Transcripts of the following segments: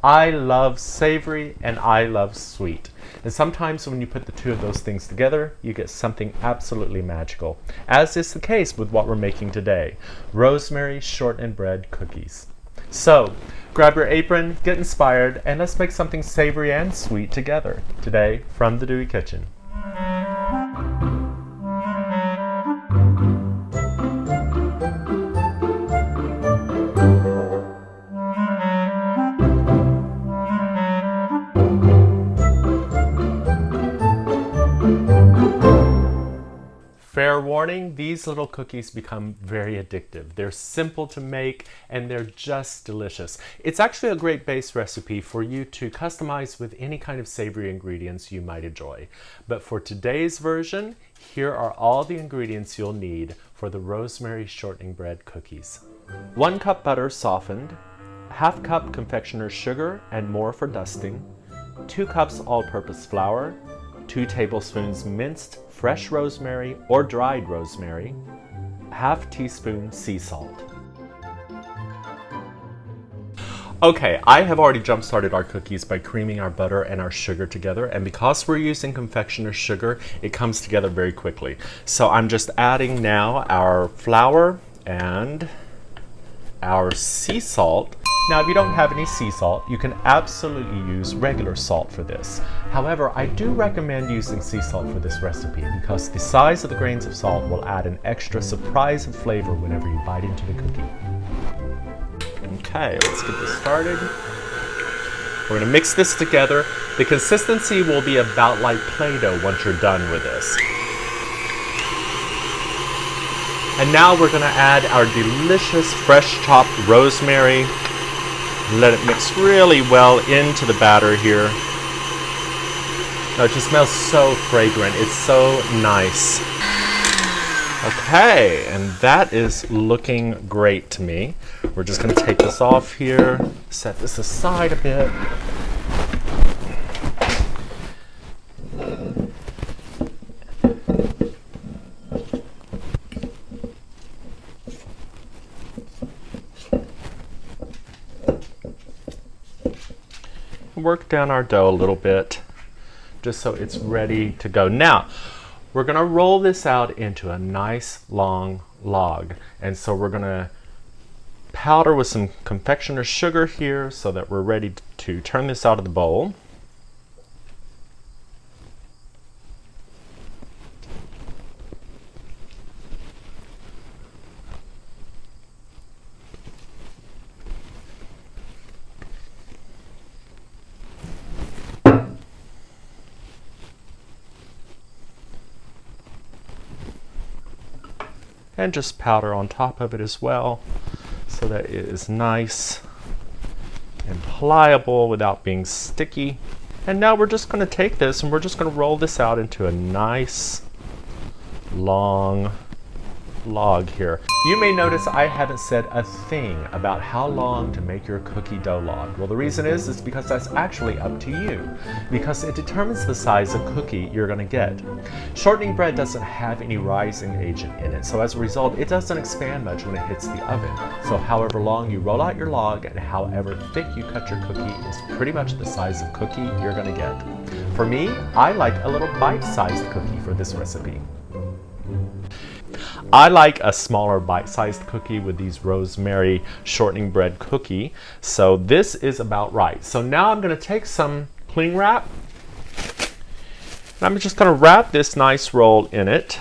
I love savory and I love sweet. And sometimes when you put the two of those things together, you get something absolutely magical, as is the case with what we're making today, rosemary shortbread cookies. So, grab your apron, get inspired, and let's make something savory and sweet together today from the Dewey Kitchen. Fair warning, these little cookies become very addictive. They're simple to make and they're just delicious. It's actually a great base recipe for you to customize with any kind of savory ingredients you might enjoy. But for today's version, here are all the ingredients you'll need for the rosemary shortbread cookies. 1 cup butter softened, ½ cup confectioner's sugar and more for dusting, 2 cups all-purpose flour, 2 tablespoons minced fresh rosemary or dried rosemary, ½ teaspoon sea salt. Okay, I have already jump-started our cookies by creaming our butter and our sugar together, and because we're using confectioner's sugar, it comes together very quickly. So I'm just adding now our flour and our sea salt. Now, if you don't have any sea salt, you can absolutely use regular salt for this. However, I do recommend using sea salt for this recipe because the size of the grains of salt will add an extra surprise of flavor whenever you bite into the cookie. Okay, let's get this started. We're gonna mix this together. The consistency will be about like Play-Doh once you're done with this. And now we're gonna add our delicious fresh chopped rosemary. Let it mix really well into the batter here. Oh, it just smells so fragrant. It's so nice. Okay, and that is looking great to me. We're just going to take this off here, set this aside a bit. Work down our dough a little bit just so it's ready to go. Now we're going to roll this out into a nice long log, and so we're going to powder with some confectioner's sugar here so that we're ready to turn this out of the bowl. And just powder on top of it as well so that it is nice and pliable without being sticky. And now we're just going to take this and we're just going to roll this out into a nice long log here. You may notice I haven't said a thing about how long to make your cookie dough log. Well, the reason is because that's actually up to you, because it determines the size of cookie you're going to get. Shortening bread doesn't have any rising agent in it, so as a result, it doesn't expand much when it hits the oven. So however long you roll out your log and however thick you cut your cookie is pretty much the size of cookie you're going to get. For me, I like a little bite-sized cookie for this recipe. I like a smaller bite-sized cookie with these rosemary shortening bread cookie. So this is about right. So now I'm going to take some cling wrap. And I'm just going to wrap this nice roll in it.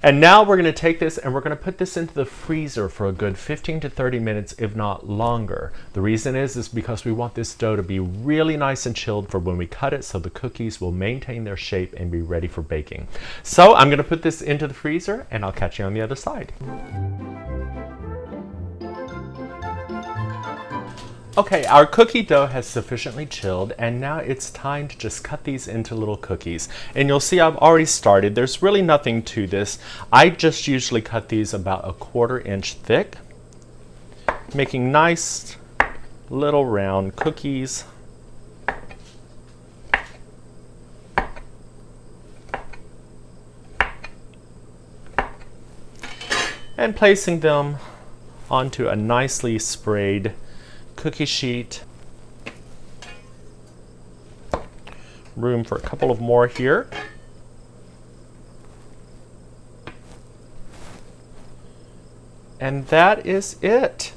And now we're going to take this and we're going to put this into the freezer for a good 15 to 30 minutes, if not longer. The reason is because we want this dough to be really nice and chilled for when we cut it so the cookies will maintain their shape and be ready for baking. So I'm going to put this into the freezer and I'll catch you on the other side. Okay, our cookie dough has sufficiently chilled and now it's time to just cut these into little cookies. And you'll see I've already started. There's really nothing to this. I just usually cut these about 1/4 inch thick, making nice little round cookies. And placing them onto a nicely sprayed cookie sheet. room for a couple of more here. And that is it.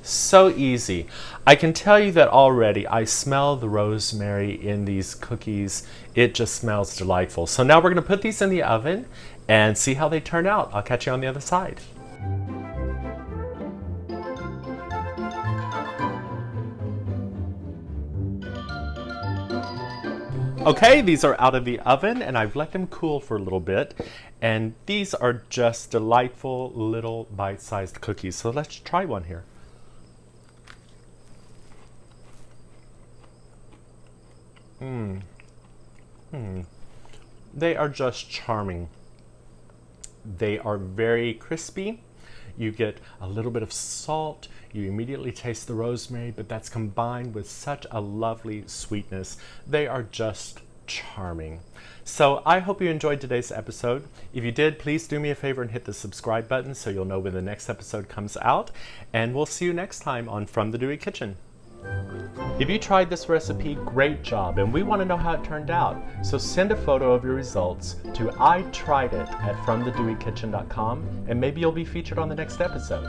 So easy. I can tell you that already I smell the rosemary in these cookies. It just smells delightful. So now we're going to put these in the oven and see how they turn out. I'll catch you on the other side. Okay, these are out of the oven and I've let them cool for a little bit. And these are just delightful little bite-sized cookies. So let's try one here. They are just charming. They are very crispy. You get a little bit of salt. You immediately taste the rosemary, but that's combined with such a lovely sweetness. They are just charming. So I hope you enjoyed today's episode. If you did, please do me a favor and hit the subscribe button so you'll know when the next episode comes out. And we'll see you next time on From the Dewey Kitchen. If you tried this recipe, great job, and we want to know how it turned out. So send a photo of your results to ITriedIt@FromTheDeweyKitchen.com, and maybe you'll be featured on the next episode.